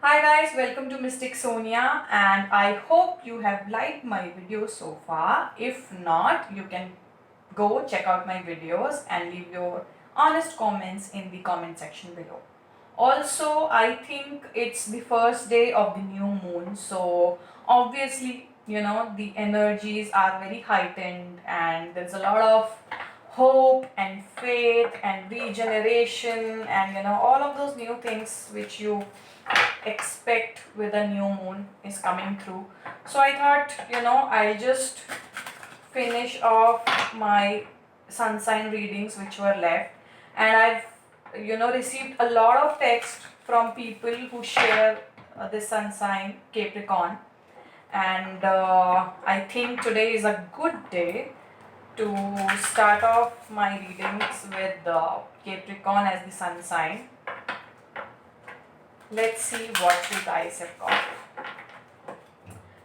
Hi guys, welcome to Mystic Sonia and I hope you have liked my videos so far. If not, you can go check out my videos and leave your honest comments in the comment section below. Also, I think it's the first day of the new moon, so obviously, the energies are very heightened and there's a lot of hope and faith and regeneration and all of those new things which you expect with a new moon is coming through. So I thought, I'll just finish off my sun sign readings which were left, and I've received a lot of text from people who share the sun sign Capricorn, and I think today is a good day to start off my readings with Capricorn as the sun sign. Let's see what you guys have got.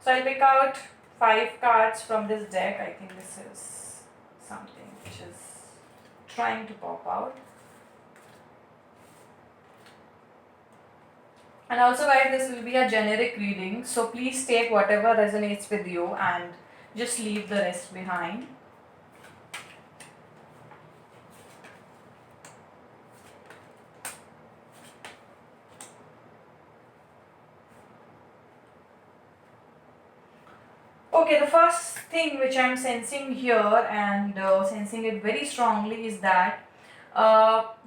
So I'll pick out 5 cards from this deck. I think this is something which is trying to pop out. And also guys, this will be a generic reading, so please take whatever resonates with you and just leave the rest behind. Okay, the first thing which I'm sensing here and sensing it very strongly is that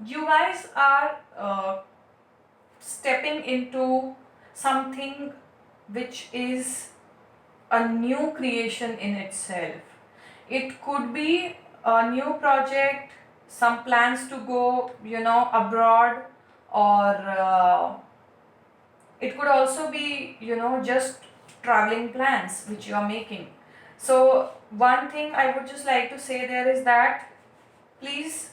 you guys are stepping into something which is a new creation in itself. It could be a new project, some plans to go, abroad, or it could also be, just traveling plans which you are making. So, one thing I would just like to say there is that please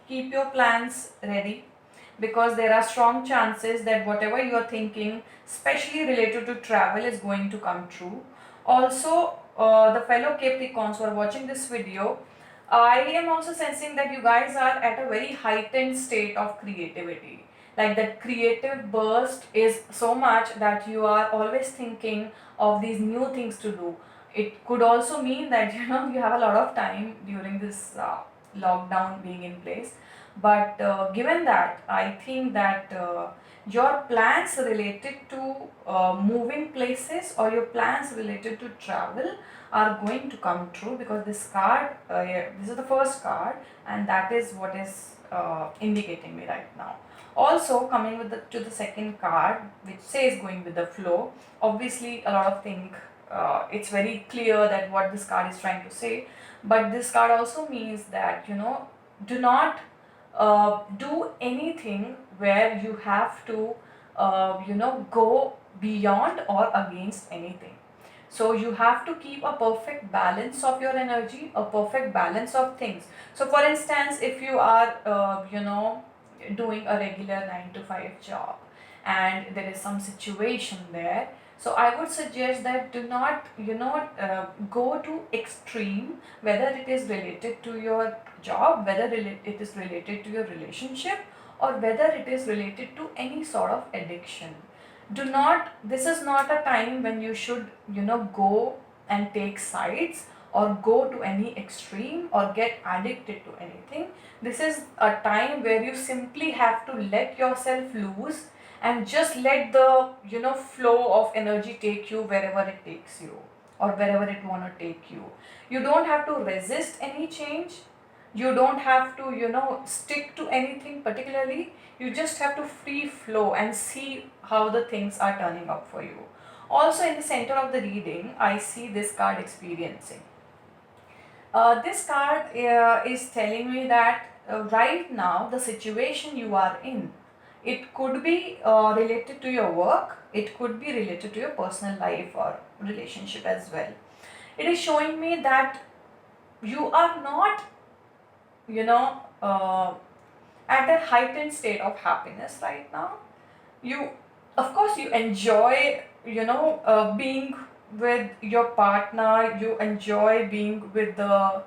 keep your plans ready, because there are strong chances that whatever you are thinking, especially related to travel, is going to come true. Also, the fellow Capricorns who are watching this video, I am also sensing that you guys are at a very heightened state of creativity. Like that creative burst is so much that you are always thinking of these new things to do. It could also mean that you have a lot of time during this lockdown being in place, but given that, I think that your plans related to moving places or your plans related to travel are going to come true, because this card, yeah, this is the first card, and that is what is indicating me right now. Also, coming with to the second card, which says going with the flow, obviously a lot of things, it's very clear that what this card is trying to say, but this card also means that do not do anything where you have to go beyond or against anything. So you have to keep a perfect balance of your energy, a perfect balance of things. So for instance, if you are doing a regular 9 to 5 job and there is some situation there, so I would suggest that do not go to extreme, whether it is related to your job, whether it is related to your relationship, or whether it is related to any sort of addiction. Do not, this is not a time when you should go and take sides or go to any extreme or get addicted to anything. This is a time where you simply have to let yourself loose and just let the flow of energy take you wherever it takes you, or wherever it want to take you. You don't have to resist any change, you don't have to stick to anything particularly. You just have to free flow and see how the things are turning up for you. Also, in the center of the reading, I see this card experiencing. This card is telling me that right now the situation you are in, it could be related to your work, it could be related to your personal life or relationship as well. It is showing me that you are not you know uh, at a heightened state of happiness right now. You, of course, you enjoy being with your partner, you enjoy being with the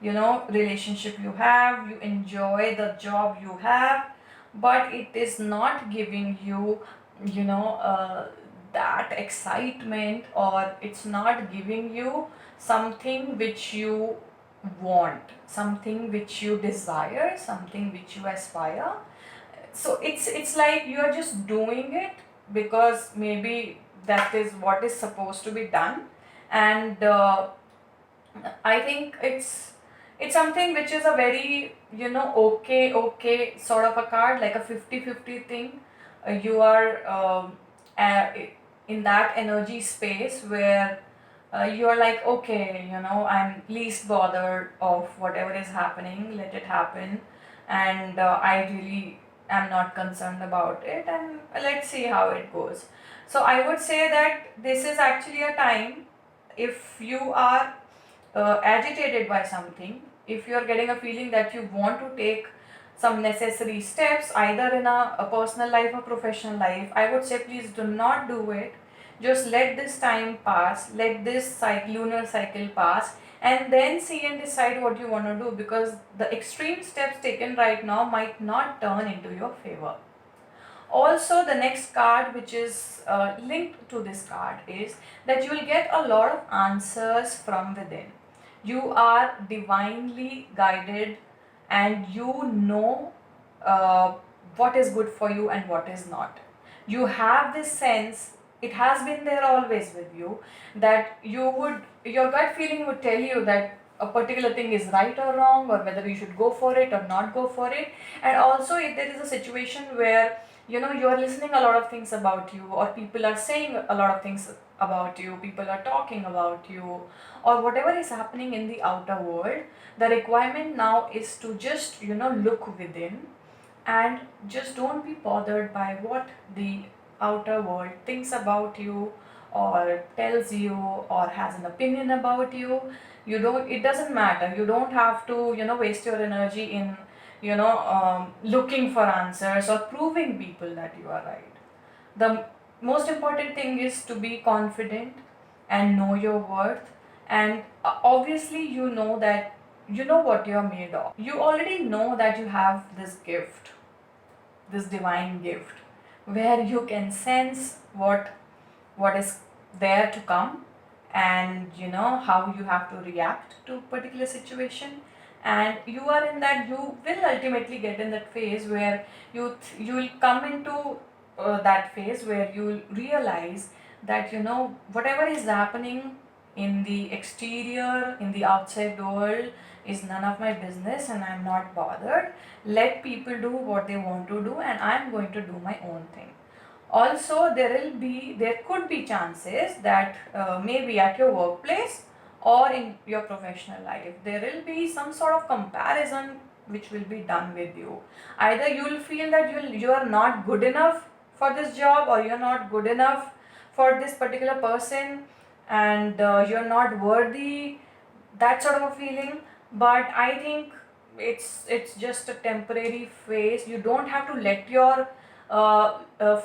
relationship you have, you enjoy the job you have, but it is not giving you you know that excitement, or it's not giving you something which you want, something which you desire, something which you aspire. So it's like you are just doing it because maybe that is what is supposed to be done. And I think it's something which is a very, okay sort of a card, like a 50-50 thing. You are uh, in that energy space where you are like, okay, I'm least bothered of whatever is happening, let it happen. And I really am not concerned about it, and let's see how it goes. So I would say that this is actually a time, if you are agitated by something, if you are getting a feeling that you want to take some necessary steps, either in a personal life or professional life, I would say please do not do it. Just let this time pass, let this lunar cycle pass, and then see and decide what you want to do, because the extreme steps taken right now might not turn into your favor. Also, the next card which is linked to this card is that you will get a lot of answers from within. You are divinely guided, and you know uh, what is good for you and what is not. You have this sense, it has been there always with you, that your gut feeling would tell you that a particular thing is right or wrong, or whether you should go for it or not go for it. And also, if there is a situation where you are listening a lot of things about you, or people are saying a lot of things about you, people are talking about you, or whatever is happening in the outer world, the requirement now is to just look within, and just don't be bothered by what the outer world thinks about you, or tells you, or has an opinion about you. It doesn't matter. You don't have to waste your energy in looking for answers or proving people that you are right. The most important thing is to be confident and know your worth. And obviously, you know that you know what you're made of. You already know that you have this gift, this divine gift, where you can sense what is there to come, and how you have to react to particular situation. And you are in that, you will ultimately get in that phase where you will come into that phase where you will realize that whatever is happening in the exterior, in the outside world, is none of my business, and I'm not bothered. Let people do what they want to do, and I'm going to do my own thing. Also, there could be chances that maybe at your workplace or in your professional life, there will be some sort of comparison which will be done with you. Either you will feel that you are not good enough for this job, or you're not good enough for this particular person, and you're not worthy, that sort of a feeling. But I think it's just a temporary phase. You don't have to let your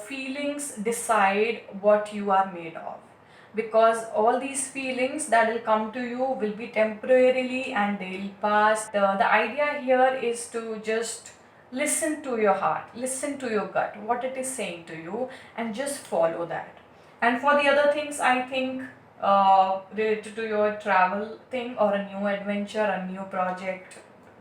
feelings decide what you are made of, because all these feelings that will come to you will be temporarily and they'll pass. The idea here is to just listen to your heart, listen to your gut, what it is saying to you, and just follow that. And for the other things, I think related to your travel thing, or a new adventure, a new project,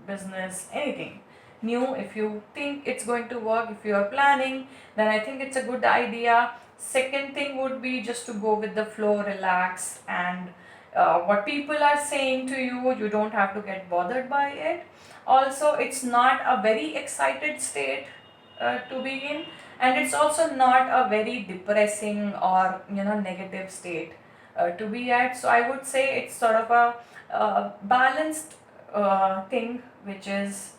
business, anything new, if you think it's going to work, if you are planning, then I think it's a good idea. Second thing would be just to go with the flow, relax, and what people are saying to you, you don't have to get bothered by it. Also, it's not a very excited state to be in, and it's also not a very depressing or negative state to be at. So I would say it's sort of a balanced thing which is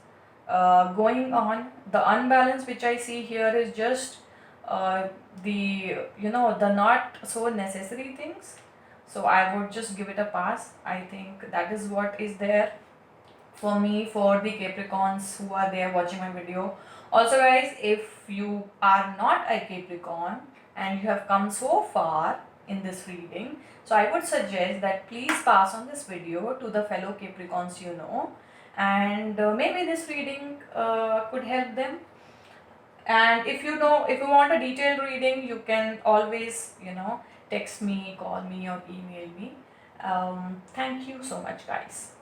going on. The unbalance which I see here is just the not so necessary things. So I would just give it a pass. I think that is what is there for me, for the Capricorns who are there watching my video. Also, guys, if you are not a Capricorn and you have come so far in this reading, so I would suggest that please pass on this video to the fellow Capricorns and maybe this reading could help them. And if you want a detailed reading, you can always, text me, call me, or email me. Thank you so much, guys.